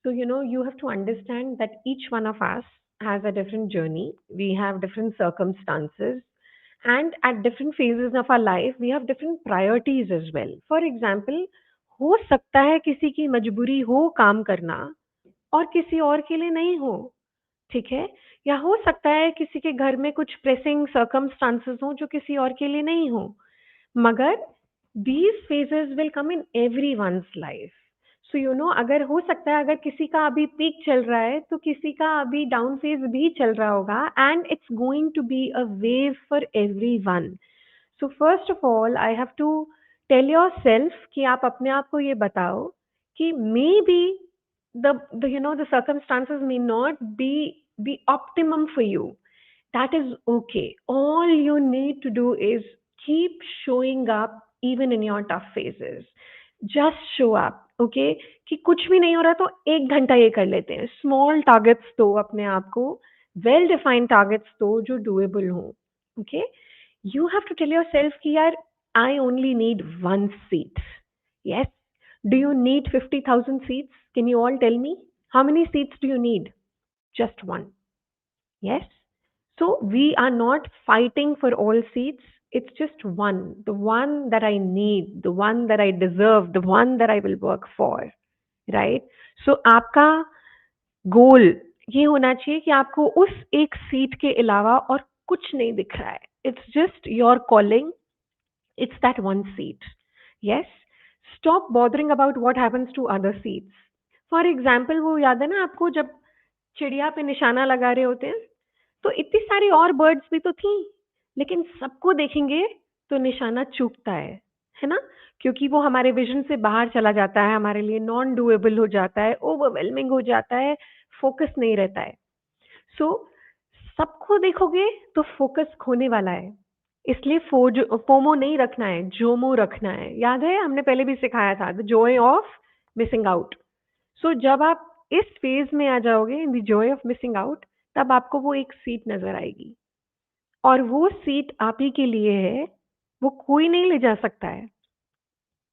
So, you have to understand that each one of us has a different journey. We have different circumstances. And at different phases of our life, we have different priorities as well. For example, हो सकता है किसी की मजबूरी हो काम करना और किसी और के लिए नहीं हो, ठीक है? या हो सकता है किसी के घर में कुछ प्रेसिंग सर्कमस्टांसेस हो जो किसी और के लिए नहीं हो. मगर these phases will come in everyone's life. सो अगर हो सकता है, अगर किसी का अभी पीक चल रहा है तो किसी का अभी डाउन फेज भी चल रहा होगा, and it's going to be a wave for everyone. So first of all I have to tell yourself कि आप अपने आप को ये बताओ कि may be the the circumstances may not be the optimum for you. That is okay. All you need to do is keep showing up even in your tough phases. Just show up, okay? कि कुछ भी नहीं हो रहा तो 1 घंटा ये कर लेते हैं. स्मॉल टारगेट्स दो अपने आप को, वेल डिफाइंड टारगेट्स दो जो डुएबल हो. Okay, you have to tell yourself कि यार I only need one seat. Yes. Do you need 50,000 seats? Can you all tell me? How many seats do you need? Just one. Yes. So we are not fighting for all seats. It's just one, the one that I need, the one that I deserve, the one that I will work for. Right? So आपका गोल ये होना चाहिए कि आपको उस एक seat के अलावा और कुछ नहीं दिख रहा है. It's just your calling. It's that one seat. Yes. Stop bothering about what happens to other seats. For example, वो याद है ना आपको जब चिड़िया पे निशाना लगा रहे होते हैं, तो इतनी सारी और बर्ड्स भी तो थी, लेकिन सबको देखेंगे तो निशाना चूकता है ना? क्योंकि वो हमारे विजन से बाहर चला जाता है, हमारे लिए नॉन डूएबल हो जाता है, ओवरवेलमिंग हो जाता है, फोकस नहीं रहता है. सो सबको देखोगे तो फोकस खोने वाला है. इसलिए फोमो नहीं रखना है, जोमो रखना है. याद है हमने पहले भी सिखाया था, the joy of missing out. So जब आप इस फेज में आ जाओगे, in the joy of missing out, तब आपको वो एक सीट नजर आएगी, और वो सीट आप ही के लिए है, वो कोई नहीं ले जा सकता है.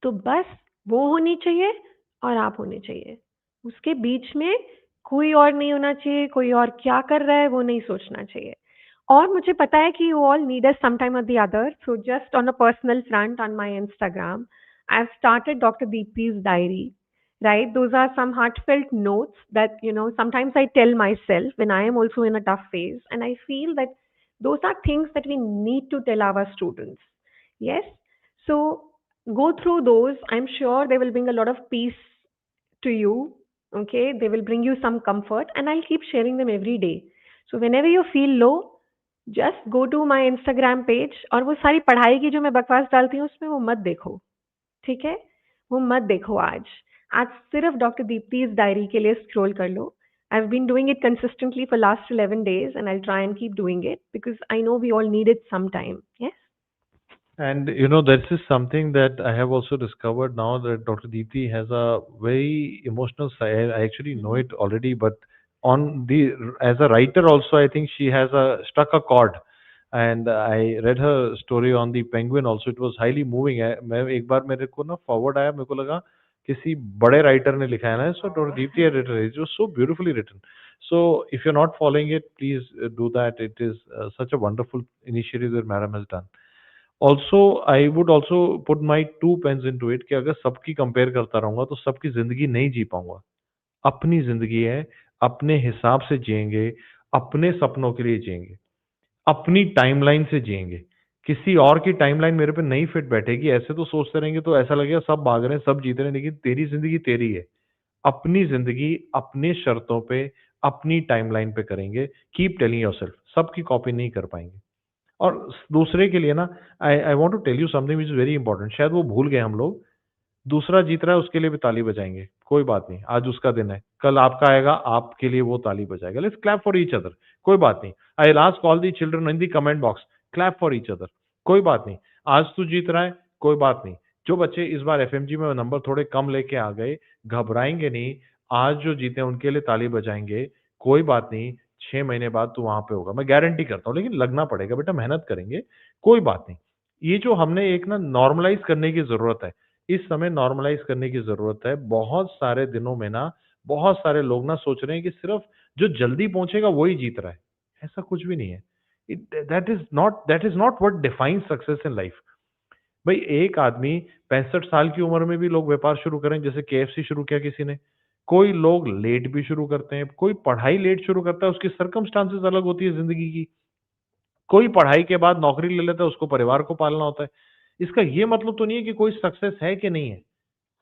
तो बस वो होनी चाहिए और आप होने चाहिए. उसके बीच में कोई और नहीं होना चाहिए, कोई और क्या कर रहा है वो नहीं सोचना चाहिए. और मुझे पता है कि you all need us sometime or the other. So just on a personal front, on my Instagram, I've started Dr. Deepti's diary. Right? Those are some heartfelt notes that, sometimes I tell myself when I am also in a tough phase. And I feel that those are things that we need to tell our students. Yes? So go through those. I'm sure they will bring a lot of peace to you. Okay? They will bring you some comfort. And I'll keep sharing them every day. So whenever you feel low, just go to my Instagram page, और वो सारी पढ़ाई की जो मैं बकवास डालती हूँ उसमें वो मत देखो. ठीक है? वो मत देखो. आज सिर्फ डॉक्टर दीप्ति डायरी के लिए स्क्रॉल कर लो. I have been doing it consistently for last 11 days and I'll try and keep doing it because I know we all need it sometime. Yes. And this is something that I have also discovered now that Dr. Deepti has a very emotional side. I actually know it already, but on the as a writer also, I think she has a struck a chord. And I read her story on the Penguin also. It was highly moving. मैं एक बार मेरे को ना forward आया, मेरे को लगा किसी बड़े राइटर ने लिखा है ना. So Dr. Deepti had written it. It was so beautifully written. So if you're not following it, please do that. It is such a wonderful initiative that Madam has done. Also I would also put my two pence in to it कि अगर सबकी compare करता रहूंगा तो सबकी जिंदगी नहीं जी पाऊंगा. अपनी जिंदगी है, अपने हिसाब से जिएंगे, अपने सपनों के लिए जिएंगे, अपनी टाइमलाइन से जिएंगे. किसी और की टाइमलाइन मेरे पे नहीं फिट बैठेगी. ऐसे तो सोचते रहेंगे तो ऐसा लगेगा सब भाग रहे हैं, सब जीत रहे हैं, लेकिन तेरी जिंदगी तेरी है. अपनी जिंदगी अपने शर्तों पे, अपनी टाइमलाइन पे करेंगे. Keep telling yourself. सबकी कॉपी नहीं कर पाएंगे. और दूसरे के लिए ना, I I want to tell you something which is very important. शायद वो भूल गए हम लोग. दूसरा जीत रहा है उसके लिए भी ताली बजाएंगे. कोई बात नहीं, आज उसका दिन है, कल आपका आएगा, आपके लिए वो ताली बजाएगा. Let's clap for each other. कोई बात नहीं. I will ask all the children in the comment box, clap for each other. कोई बात नहीं. आज तू जीत रहा है, कोई बात नहीं. जो बच्चे इस बार एफएमजी में नंबर थोड़े कम लेके आ गए, घबराएंगे नहीं. आज जो जीते उनके लिए ताली बजाएंगे. कोई बात नहीं. 6 महीने बाद तू वहां पे होगा, मैं गारंटी करता हूँ. लेकिन लगना पड़ेगा बेटा, मेहनत करेंगे. कोई बात नहीं. ये जो हमने एक ना नॉर्मलाइज करने की जरूरत है, इस समय नॉर्मलाइज करने की जरूरत है. बहुत सारे दिनों में ना, बहुत सारे लोग ना सोच रहे हैं कि सिर्फ जो जल्दी पहुंचेगा वही जीत रहा है. ऐसा कुछ भी नहीं है. That is not what defines success in life. भाई एक आदमी 65 साल की उम्र में भी लोग व्यापार शुरू करें, जैसे केएफसी शुरू किया किसी ने. कोई लोग लेट भी शुरू करते हैं, कोई पढ़ाई लेट शुरू करता है, उसकी सर्कमस्टांसेस अलग होती है जिंदगी की. कोई पढ़ाई के बाद नौकरी ले लेता है, उसको परिवार को पालना होता है. इसका ये मतलब तो नहीं है कि कोई सक्सेस है कि नहीं है.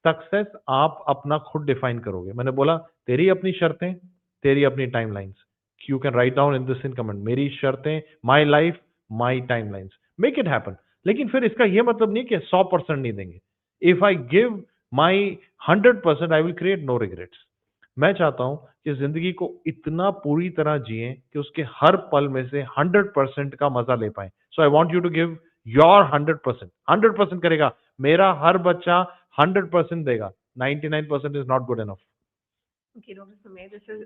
सक्सेस आप अपना खुद डिफाइन करोगे। मैंने बोला तेरी अपनी शर्तें, तेरी अपनी timelines. You can write down in this in comment, मेरी शर्तें, my life, my timelines, make it happen. लेकिन फिर इसका ये मतलब नहीं कि 100% नहीं देंगे। If I give my 100%, I will create no regrets. मैं चाहता हूं कि जिंदगी को इतना पूरी तरह जिए कि उसके हर पल में से 100% का मजा ले पाए। So I want you to give your 100%। 100% करेगा, मेरा हर बच्चा 100% देगा। 99% is not good enough. Okay, Dr. Sumay, this is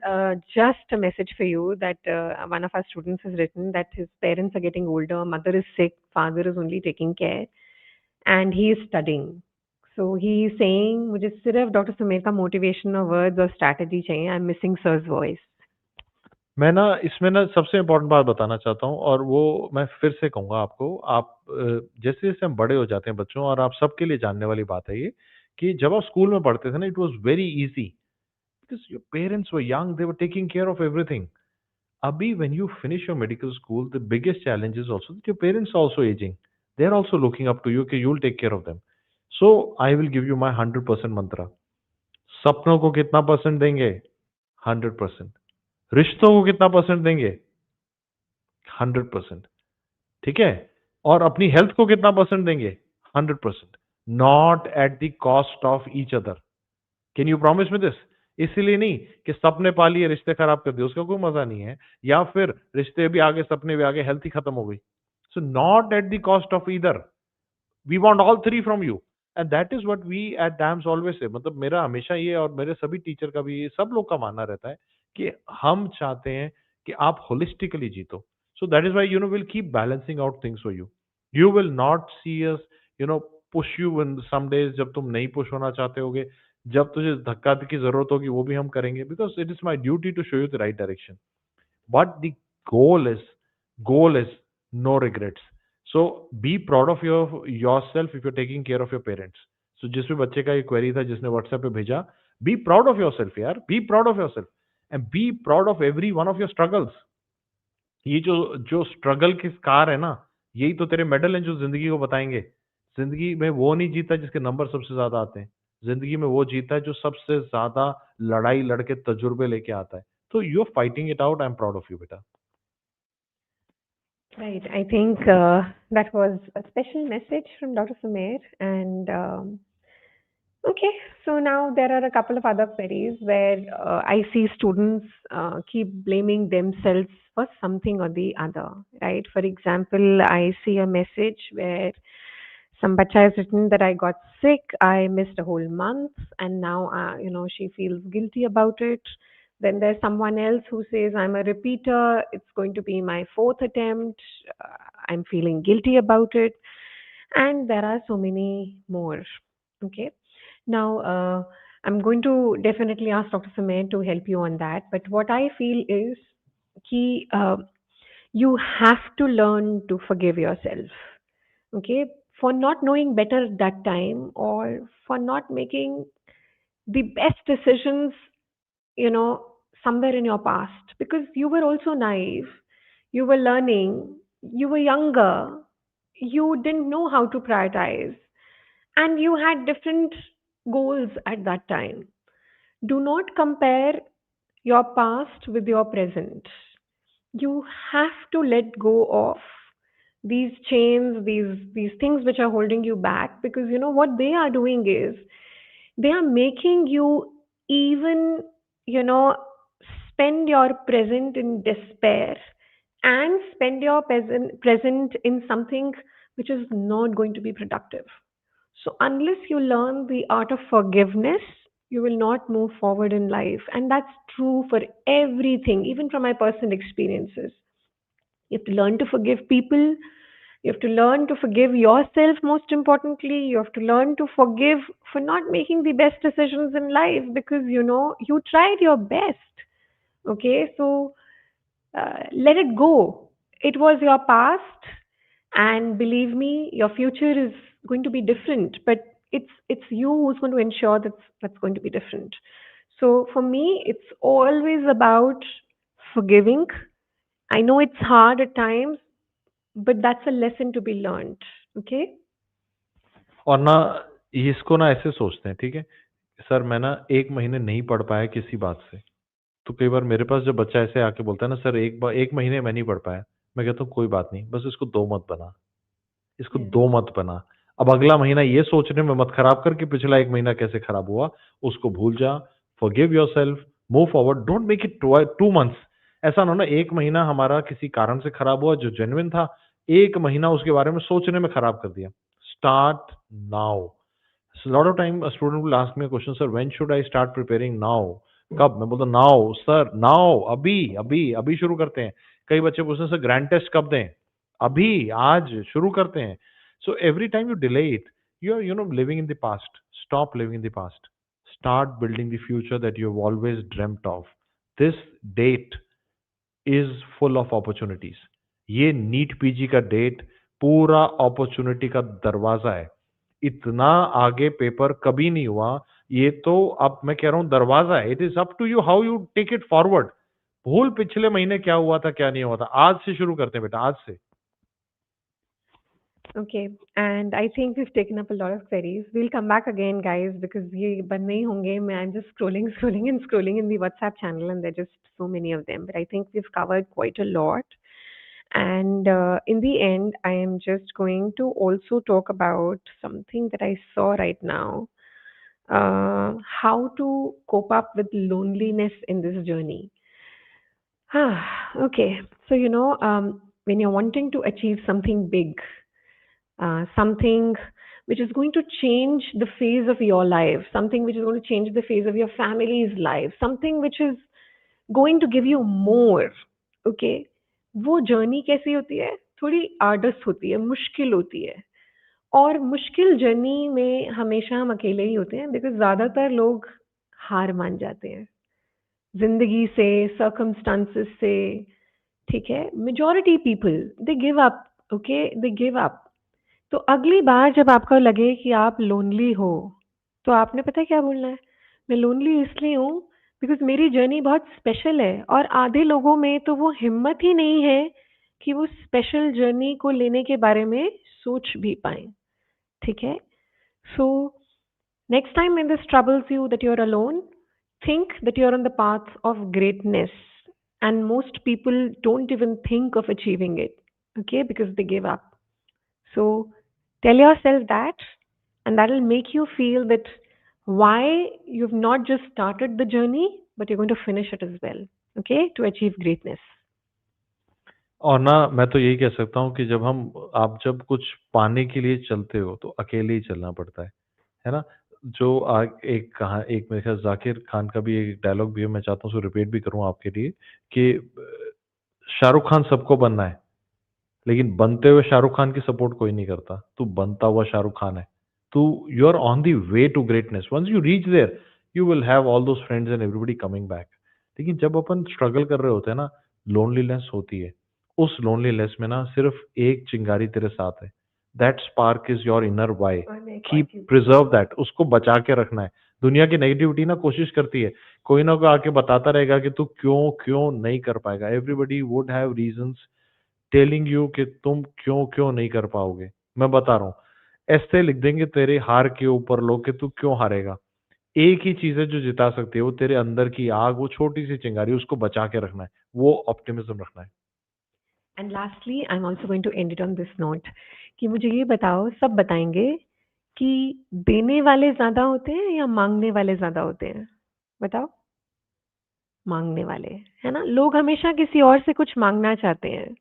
just a message for you that one of our students has written that his parents are getting older, mother is sick, father is only taking care, and he is studying. So he is saying, मुझे सिर्फ doctor Sumer का motivation और words और strategy चाहिए. I am missing sir's voice. मैं ना इसमें ना सबसे इम्पोर्टेंट बात बताना चाहता हूँ, और वो मैं फिर से कहूँगा आपको। आप जैसे जैसे हम बड़े हो जाते हैं बच्चों, और आप सबके लिए जानने वाली बात है ये, कि जब आप स्कूल में पढ़ते थे ना, it was very easy because your parents were young, they were taking care of everything. Abhi, when you finish your medical school, the biggest challenge is also that your parents are also aging. They are also looking up to you कि you'll take care of them. So I will give you my 100% mantra. सपनों को कितना percent देंगे? 100%. रिश्तों को कितना percent देंगे? 100%. ठीक है? और अपनी हेल्थ को कितना परसेंट देंगे? 100%. Not at the cost of each other. Can you promise me this? इसीलिए नहीं कि सपने पालिए रिश्ते खराब कर दिए, उसका कोई मजा नहीं है। या फिर रिश्ते भी आगे, सपने भी आगे, हेल्थ ही खत्म हो गई। So not at the cost of either, we want all three from you. And that is what we at DAMS always say, मतलब मेरा हमेशा ये, और मेरे सभी टीचर का भी, सब लोग का मानना रहता है कि हम चाहते हैं कि आप होलिस्टिकली जीतो। So that is why will keep balancing out things for you. You will not see us push you in some days जब तुम नहीं पुश होना चाहते होगे। जब तुझे धक्का की जरूरत होगी वो भी हम करेंगे, because it is my duty to show you the right direction. But the goal is goal is no regrets. So be proud of yourself if you're taking care of your parents. So जिस भी बच्चे का ये query था जिसने WhatsApp पे भेजा, be proud of yourself यार, be proud of yourself and be proud of every one of your struggles. ये जो जो स्ट्रगल के स्कार है ना, यही तो तेरे मेडल हैं जो जिंदगी को बताएंगे। जिंदगी में वो नहीं जीता जिसके नंबर सबसे ज्यादा आते हैं। जिंदगी में वो जीता है जो सबसे ज्यादा लड़ाई लड़के तजुर्बे लेके आता है। तो you are fighting it out, I am proud of you बेटा। Right. I think that was a special message from Dr. Sumer. And okay, so now there are a couple of other queries where I see students keep blaming themselves for something or the other, right? For example, I see a message where some bacha has written that I got sick, I missed a whole month, and now, she feels guilty about it. Then there's someone else who says, I'm a repeater, it's going to be my fourth attempt, I'm feeling guilty about it. And there are so many more. Okay. Now, I'm going to definitely ask Dr. Samir to help you on that. But what I feel is key, you have to learn to forgive yourself. Okay. For not knowing better at that time or for not making the best decisions, you know, somewhere in your past because you were also naive, you were learning, you were younger, you didn't know how to prioritize, and you had different goals at that time. Do not compare your past with your present. You have to let go of these chains, these things which are holding you back because you know what they are doing is they are making you even, you know, spend your present in despair and spend your present in something which is not going to be productive. So, unless you learn the art of forgiveness, you will not move forward in life. And that's true for everything, even from my personal experiences. You have to learn to forgive people. You have to learn to forgive yourself, most importantly. You have to learn to forgive for not making the best decisions in life because you know you tried your best. Okay, so let it go. It was your past, and believe me, your future is going to be different. But it's you who's going to ensure that's going to be different. So for me, it's always about forgiving. I know it's hard at times, but that's a lesson to be learned. Okay. और ना ये इसको ना ऐसे सोचते हैं, ठीक है? सर मैं ना 1 महीने नहीं पढ़ पाया किसी बात से। तो कई बार मेरे पास जब बच्चा ऐसे आके बोलता है ना सर 1 महीने मैं नहीं पढ़ पाया, मैं कहता हूँ कोई बात नहीं, बस इसको 2 मत बना। इसको Yes. 2 मत बना। अब अगला महीना ये सोचने में मत खराब कर कि पिछला 1 महीना कैसे खराब हुआ, उसको भूल जा, forgive yourself, move forward, don't make it 2 months. ऐसा ना हो ना 1 महीना हमारा किसी कारण से खराब हुआ जो जेन्युइन था, 1 महीना उसके बारे में सोचने में खराब कर दिया। Start now. So a lot of time a student will ask me a question, sir, when should I start preparing now? कब? मैं बोलता नाउ सर, नाउ, अभी अभी अभी शुरू करते हैं। कई बच्चे पूछते हैं सर ग्रैंड टेस्ट कब दें? अभी, आज शुरू करते हैं। So every time you delay it, you are living in the past. Stop living in the past, start building the future that you have always dreamed of. This date is full of opportunities. ये NEET PG का date पूरा opportunity का दरवाजा है। इतना आगे paper कभी नहीं हुआ। ये तो अब मैं कह रहा हूं दरवाजा है। It is up to you how you take it forward. भूल पिछले महीने क्या हुआ था क्या नहीं हुआ था, आज से शुरू करते हैं बेटा, आज से। Okay, and I think we've taken up a lot of queries. We'll come back again, guys, because ये बंद नहीं होंगे. I'm just scrolling, scrolling, and scrolling in the WhatsApp channel, and there are just so many of them. But I think we've covered quite a lot. And in the end, I am just going to also talk about something that I saw right now. How to cope up with loneliness in this journey. Okay, so when you're wanting to achieve something big, something which is going to change the phase of your life, something which is going to change the phase of your family's life, something which is going to give you more. Okay, वो journey कैसी होती है? थोड़ी आर्डस होती है, मुश्किल होती है। और मुश्किल जर्नी में हमेशा हम अकेले ही होते हैं, बिकॉज ज़्यादातर लोग हार मान जाते हैं जिंदगी से, सर्कमस्टांसेस से। ठीक है, majority people they give up. Okay, they give up. तो अगली बार जब आपको लगे कि आप लोनली हो, तो आपने पता है क्या बोलना है? मैं लोनली इसलिए हूँ बिकॉज मेरी जर्नी बहुत स्पेशल है, और आधे लोगों में तो वो हिम्मत ही नहीं है कि वो स्पेशल जर्नी को लेने के बारे में सोच भी पाए। ठीक है, सो next time when this troubles you that you're alone, think that you're on the path of greatness. And most people don't even think of achieving it, okay, because they give up. So tell yourself that, and that will make you feel that why you've not just started the journey, but you're going to finish it as well, okay, to achieve greatness. और ना मैं तो यही कह सकता हूँ कि जब हम आप जब कुछ पाने के लिए चलते हो तो अकेले ही चलना पड़ता है ना? जो एक मेरे ख्याल ज़ाकिर खान का भी एक डायलॉग भी है, मैं चाहता हूँ उसको रिपीट भी करूँ आपके लिए कि शाहरुख खान सबको बनना है, लेकिन बनते हुए शाहरुख खान की सपोर्ट कोई नहीं करता। तू बनता हुआ शाहरुख खान है। तू you are on the way to greatness. Once you reach there, you will have all those friends and everybody coming back. लेकिन जब अपन स्ट्रगल कर रहे होते हैं ना, लोनलीनेस होती है। उस लोनलीनेस में ना सिर्फ एक चिंगारी तेरे साथ है। That spark is your inner why. और मैं एक और कीप चीज प्रिजर्व दैट, उसको बचा के रखना है। दुनिया की नेगेटिविटी ना कोशिश करती है, कोई ना कोई आके बताता रहेगा कि तू क्यों नहीं कर पाएगा। Everybody would have reasons telling you कि तुम क्यों नहीं कर पाओगे। मैं बता रहा हूँ, ऐसे लिख देंगे तेरे हार के ऊपर लोग कि तू क्यों हारेगा। एक ही चीज है जो जिता सकती है, वो तेरे अंदर की आग, वो छोटी सी चिंगारी, उसको बचा के रखना है, वो ऑप्टिमिज्म रखना है। And lastly I am also going to end it on this note कि मुझे ये बताओ, सब बताएंगे कि देने वाले ज़्यादा होते हैं या माँगने वाले ज़्यादा होते हैं? बताओ। माँगने वाले, है ना? लोग हमेशा किसी और से कुछ माँगना चाहते हैं।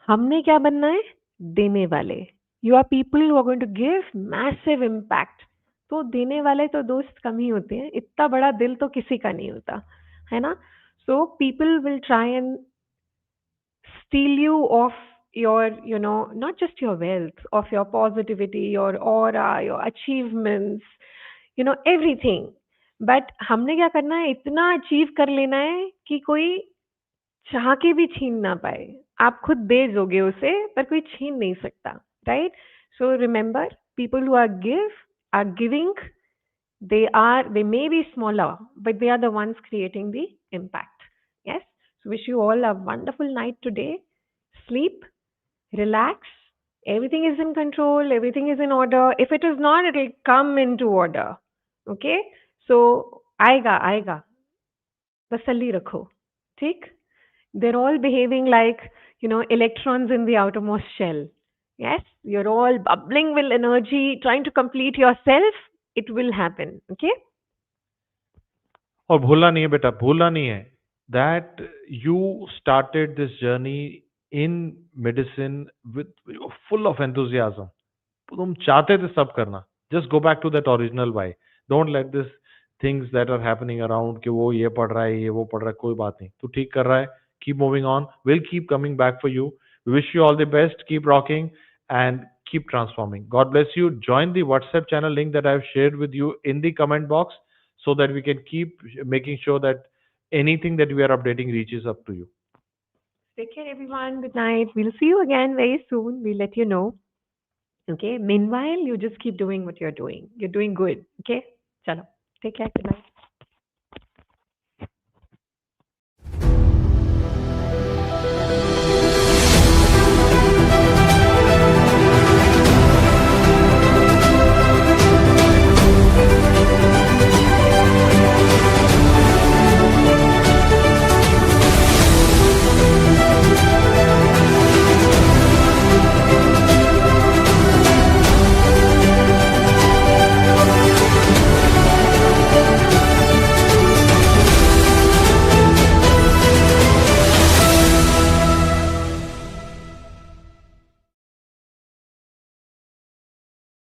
हमने क्या बनना है? देने वाले। You are people who are going to give massive impact. तो देने वाले तो दोस्त कम ही होते हैं। इतना बड़ा दिल तो किसी का नहीं होता, है ना? So people will try and steal you of your, not just your wealth, of your positivity, your aura, your achievements, everything. But हमने क्या करना है? इतना अचीव कर लेना है कि कोई चाह के भी छीन ना पाए। आप खुद दे दोगे उसे, पर कोई छीन नहीं सकता, right? So remember, people who are giving, they may be smaller, but they are the ones creating the impact. Yes. So wish you all a wonderful night today. Sleep, relax, Everything is in control, everything is in order. If it is not, it will come into order. Okay? So, आएगा, तसल्ली रखो. ठीक? They're all behaving like, electrons in the outermost shell. Yes? You're all bubbling with energy, trying to complete yourself. It will happen. Okay? और भूलना नहीं है बेटा, भूलना नहीं है that you started this journey in medicine with full of enthusiasm. तुम चाहते थे सब करना. Just go back to that original why. Don't let this things that are happening around कि वो ये पढ़ रहा है, ये वो पढ़ रहा है, कोई बात नहीं. तू ठीक कर रहा है. Keep moving on. We'll keep coming back for you. We wish you all the best. Keep rocking and keep transforming. God bless you. Join the WhatsApp channel link that I've shared with you in the comment box so that we can keep making sure that anything that we are updating reaches up to you. Take care, everyone. Good night. We'll see you again very soon. We'll let you know. Okay? Meanwhile, you just keep doing what you're doing. You're doing good. Okay? Chalo. Take care. Good night.